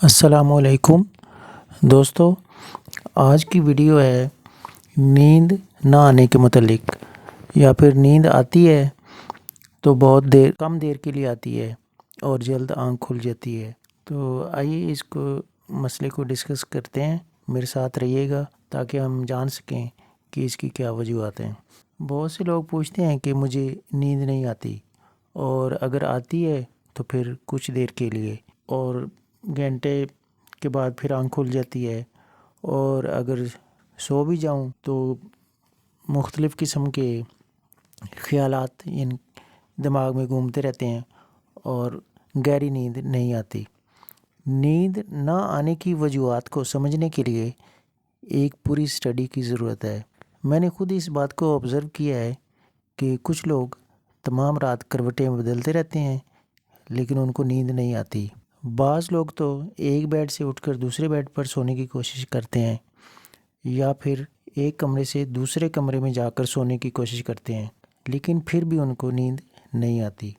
السلام علیکم دوستو، آج کی ویڈیو ہے نیند نہ آنے کے متعلق، یا پھر نیند آتی ہے تو بہت کم دیر کے لیے آتی ہے اور جلد آنکھ کھل جاتی ہے۔ تو آئیے اس مسئلے کو ڈسکس کرتے ہیں، میرے ساتھ رہیے گا تاکہ ہم جان سکیں کہ اس کی کیا وجوہات ہیں۔ بہت سے لوگ پوچھتے ہیں کہ مجھے نیند نہیں آتی، اور اگر آتی ہے تو پھر کچھ دیر کے لیے، اور گھنٹے کے بعد پھر آنکھ کھل جاتی ہے، اور اگر سو بھی جاؤں تو مختلف قسم کے خیالات دماغ میں گھومتے رہتے ہیں اور گہری نیند نہیں آتی۔ نیند نہ آنے کی وجوہات کو سمجھنے کے لیے ایک پوری اسٹڈی کی ضرورت ہے۔ میں نے خود اس بات کو آبزرو کیا ہے کہ کچھ لوگ تمام رات کروٹیں بدلتے رہتے ہیں لیکن ان کو نیند نہیں آتی۔ بعض لوگ تو ایک بیڈ سے اٹھ کر دوسرے بیڈ پر سونے کی کوشش کرتے ہیں، یا پھر ایک کمرے سے دوسرے کمرے میں جا کر سونے کی کوشش کرتے ہیں، لیکن پھر بھی ان کو نیند نہیں آتی۔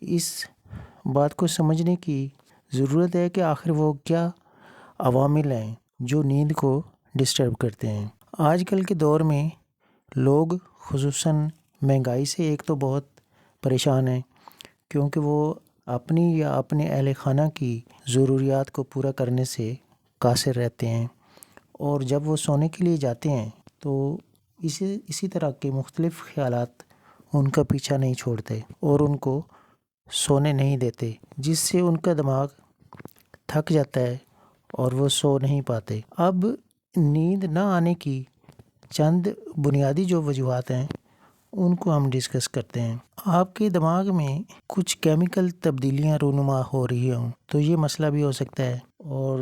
اس بات کو سمجھنے کی ضرورت ہے کہ آخر وہ کیا عوامل ہیں جو نیند کو ڈسٹرب کرتے ہیں۔ آج کل کے دور میں لوگ خصوصاً مہنگائی سے ایک تو بہت پریشان ہیں، کیونکہ وہ اپنی یا اپنے اہل خانہ کی ضروریات کو پورا کرنے سے قاصر رہتے ہیں، اور جب وہ سونے کے لیے جاتے ہیں تو اسی طرح کے مختلف خیالات ان کا پیچھا نہیں چھوڑتے اور ان کو سونے نہیں دیتے، جس سے ان کا دماغ تھک جاتا ہے اور وہ سو نہیں پاتے۔ اب نیند نہ آنے کی چند بنیادی جو وجوہات ہیں ان کو ہم ڈسکس کرتے ہیں۔ آپ کے دماغ میں کچھ کیمیکل تبدیلیاں رونما ہو رہی ہوں تو یہ مسئلہ بھی ہو سکتا ہے، اور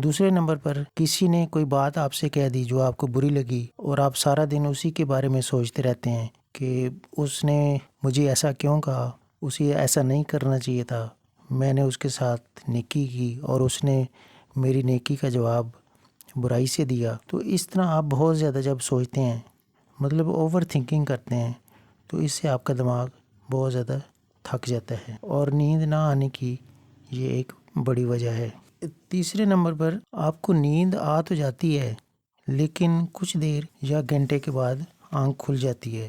دوسرے نمبر پر کسی نے کوئی بات آپ سے کہہ دی جو آپ کو بری لگی، اور آپ سارا دن اسی کے بارے میں سوچتے رہتے ہیں کہ اس نے مجھے ایسا کیوں کہا، اسے ایسا نہیں کرنا چاہیے تھا، میں نے اس کے ساتھ نیکی کی اور اس نے میری نیکی کا جواب برائی سے دیا۔ تو اس طرح آپ بہت زیادہ جب سوچتے ہیں، مطلب اوور تھنکنگ کرتے ہیں، تو اس سے آپ کا دماغ بہت زیادہ تھک جاتا ہے، اور نیند نہ آنے کی یہ ایک بڑی وجہ ہے۔ تیسرے نمبر پر آپ کو نیند آ تو جاتی ہے لیکن کچھ دیر یا گھنٹے کے بعد آنکھ کھل جاتی ہے،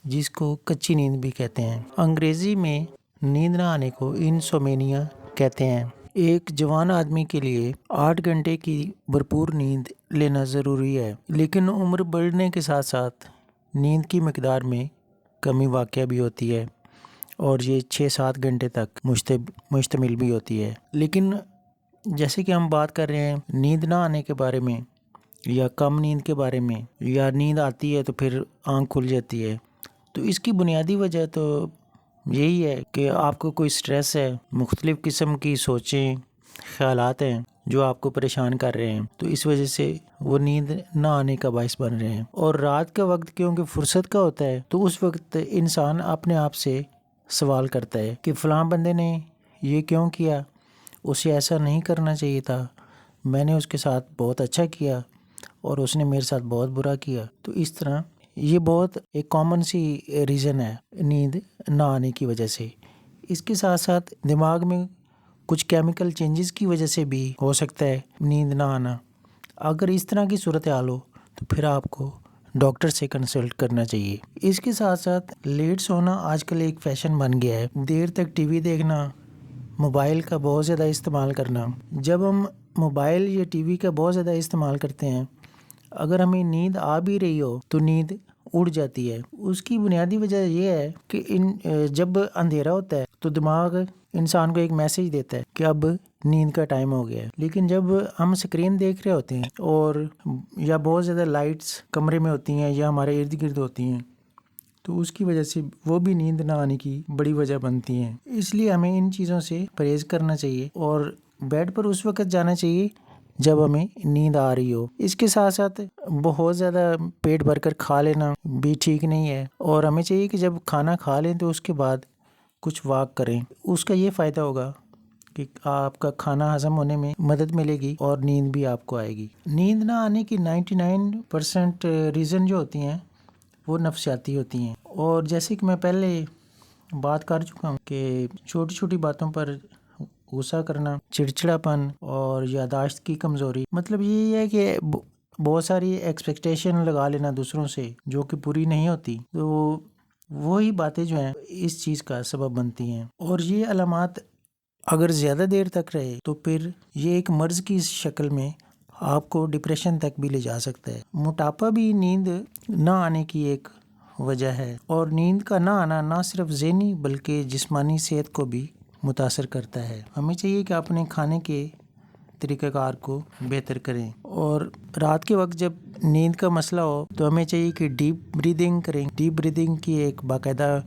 جس کو کچی نیند بھی کہتے ہیں۔ انگریزی میں نیند نہ آنے کو انسومینیا کہتے ہیں۔ ایک جوان آدمی کے لیے 8 گھنٹے کی بھرپور نیند لینا ضروری ہے، لیکن عمر بڑھنے کے ساتھ ساتھ نیند کی مقدار میں کمی واقع بھی ہوتی ہے، اور یہ 6-7 گھنٹے تک مشتمل بھی ہوتی ہے۔ لیکن جیسے کہ ہم بات کر رہے ہیں نیند نہ آنے کے بارے میں، یا کم نیند کے بارے میں، یا نیند آتی ہے تو پھر آنکھ کھل جاتی ہے، تو اس کی بنیادی وجہ تو یہی ہے کہ آپ کو کوئی سٹریس ہے، مختلف قسم کی سوچیں، خیالات ہیں جو آپ کو پریشان کر رہے ہیں، تو اس وجہ سے وہ نیند نہ آنے کا باعث بن رہے ہیں۔ اور رات کا وقت کیونکہ فرصت کا ہوتا ہے، تو اس وقت انسان اپنے آپ سے سوال کرتا ہے کہ فلاں بندے نے یہ کیوں کیا، اسے ایسا نہیں کرنا چاہیے تھا، میں نے اس کے ساتھ بہت اچھا کیا اور اس نے میرے ساتھ بہت برا کیا۔ تو اس طرح یہ بہت ایک کامن سی ریزن ہے نیند نہ آنے کی وجہ سے۔ اس کے ساتھ ساتھ دماغ میں کچھ کیمیکل چینجز کی وجہ سے بھی ہو سکتا ہے نیند نہ آنا۔ اگر اس طرح کی صورتحال ہو تو پھر آپ کو ڈاکٹر سے کنسلٹ کرنا چاہیے۔ اس کے ساتھ ساتھ لیٹ سونا آج کل ایک فیشن بن گیا ہے، دیر تک ٹی وی دیکھنا، موبائل کا بہت زیادہ استعمال کرنا۔ جب ہم موبائل یا ٹی وی کا بہت زیادہ استعمال کرتے ہیں، اگر ہمیں نیند آ بھی رہی ہو تو نیند اڑ جاتی ہے۔ اس کی بنیادی وجہ یہ ہے کہ جب اندھیرا ہوتا ہے تو دماغ انسان کو ایک میسج دیتا ہے کہ اب نیند کا ٹائم ہو گیا ہے، لیکن جب ہم سکرین دیکھ رہے ہوتے ہیں اور یا بہت زیادہ لائٹس کمرے میں ہوتی ہیں یا ہمارے ارد گرد ہوتی ہیں، تو اس کی وجہ سے وہ بھی نیند نہ آنے کی بڑی وجہ بنتی ہیں۔ اس لیے ہمیں ان چیزوں سے پرہیز کرنا چاہیے اور بیڈ پر اس وقت جانا چاہیے جب ہمیں نیند آ رہی ہو۔ اس کے ساتھ ساتھ بہت زیادہ پیٹ بھر کر کھا لینا بھی ٹھیک نہیں ہے، اور ہمیں چاہیے کہ جب کھانا کھا لیں تو اس کے بعد کچھ واک کریں۔ اس کا یہ فائدہ ہوگا کہ آپ کا کھانا ہضم ہونے میں مدد ملے گی اور نیند بھی آپ کو آئے گی۔ نیند نہ آنے کی 99% ریزن جو ہوتی ہیں وہ نفسیاتی ہوتی ہیں، اور جیسے کہ میں پہلے بات کر چکا ہوں کہ چھوٹی چھوٹی باتوں پر غصہ کرنا، چڑچڑاپن اور یادداشت کی کمزوری، مطلب یہ ہے کہ بہت ساری ایکسپیکٹیشن لگا لینا دوسروں سے جو کہ پوری نہیں ہوتی، تو وہی باتیں جو ہیں اس چیز کا سبب بنتی ہیں۔ اور یہ علامات اگر زیادہ دیر تک رہے تو پھر یہ ایک مرض کی شکل میں آپ کو ڈپریشن تک بھی لے جا سکتا ہے۔ موٹاپا بھی نیند نہ آنے کی ایک وجہ ہے، اور نیند کا نہ آنا نہ صرف ذہنی بلکہ جسمانی صحت کو بھی متاثر کرتا ہے۔ ہمیں چاہیے کہ اپنے کھانے کے طریقہ کار کو بہتر کریں، اور رات کے وقت جب نیند کا مسئلہ ہو تو ہمیں چاہیے کہ ڈیپ بریدنگ کریں۔ ڈیپ بریدنگ کی ایک باقاعدہ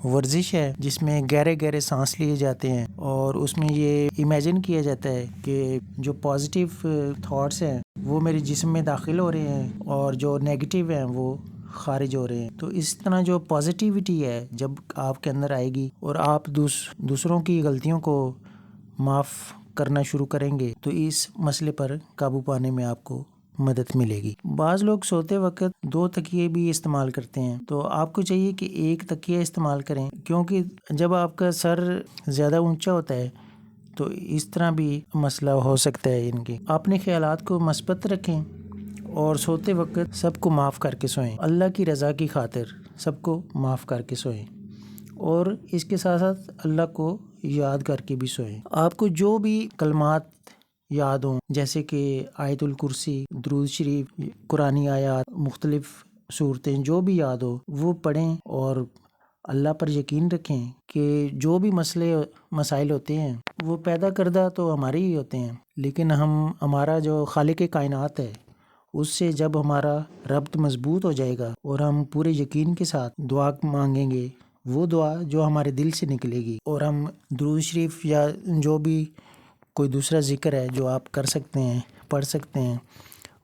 ورزش ہے جس میں گہرے گہرے سانس لیے جاتے ہیں، اور اس میں یہ امیجن کیا جاتا ہے کہ جو پازیٹیو تھاٹس ہیں وہ میرے جسم میں داخل ہو رہے ہیں اور جو نیگیٹیو ہیں وہ خارج ہو رہے ہیں۔ تو اس طرح جو پازیٹیوٹی ہے جب آپ کے اندر آئے گی اور آپ دوسروں کی غلطیوں کو معاف کرنا شروع کریں گے تو اس مسئلے پر قابو پانے میں آپ کو مدد ملے گی۔ بعض لوگ سوتے وقت 2 تکیے بھی استعمال کرتے ہیں، تو آپ کو چاہیے کہ 1 تکیہ استعمال کریں، کیونکہ جب آپ کا سر زیادہ اونچا ہوتا ہے تو اس طرح بھی مسئلہ ہو سکتا ہے ان کے۔ اپنے خیالات کو مثبت رکھیں اور سوتے وقت سب کو معاف کر کے سوئیں، اللہ کی رضا کی خاطر سب کو معاف کر کے سوئیں، اور اس کے ساتھ ساتھ اللہ کو یاد کر کے بھی سوئیں۔ آپ کو جو بھی کلمات یاد ہوں جیسے کہ آیت الکرسی، درود شریف، قرآنی آیات، مختلف صورتیں جو بھی یاد ہو وہ پڑھیں، اور اللہ پر یقین رکھیں کہ جو بھی مسائل ہوتے ہیں وہ پیدا کردہ تو ہمارے ہی ہوتے ہیں، لیکن ہمارا جو خالق کائنات ہے اس سے جب ہمارا ربط مضبوط ہو جائے گا اور ہم پورے یقین کے ساتھ دعا مانگیں گے، وہ دعا جو ہمارے دل سے نکلے گی، اور ہم درود شریف یا جو بھی کوئی دوسرا ذکر ہے جو آپ کر سکتے ہیں، پڑھ سکتے ہیں،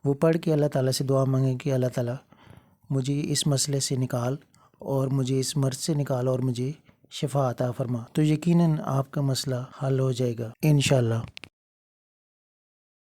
وہ پڑھ کے اللہ تعالیٰ سے دعا مانگیں کہ اللہ تعالیٰ مجھے اس مسئلے سے نکال، اور مجھے اس مرض سے نکال، اور مجھے شفا عطا فرما، تو یقیناً آپ کا مسئلہ حل ہو جائے گا انشاءاللہ۔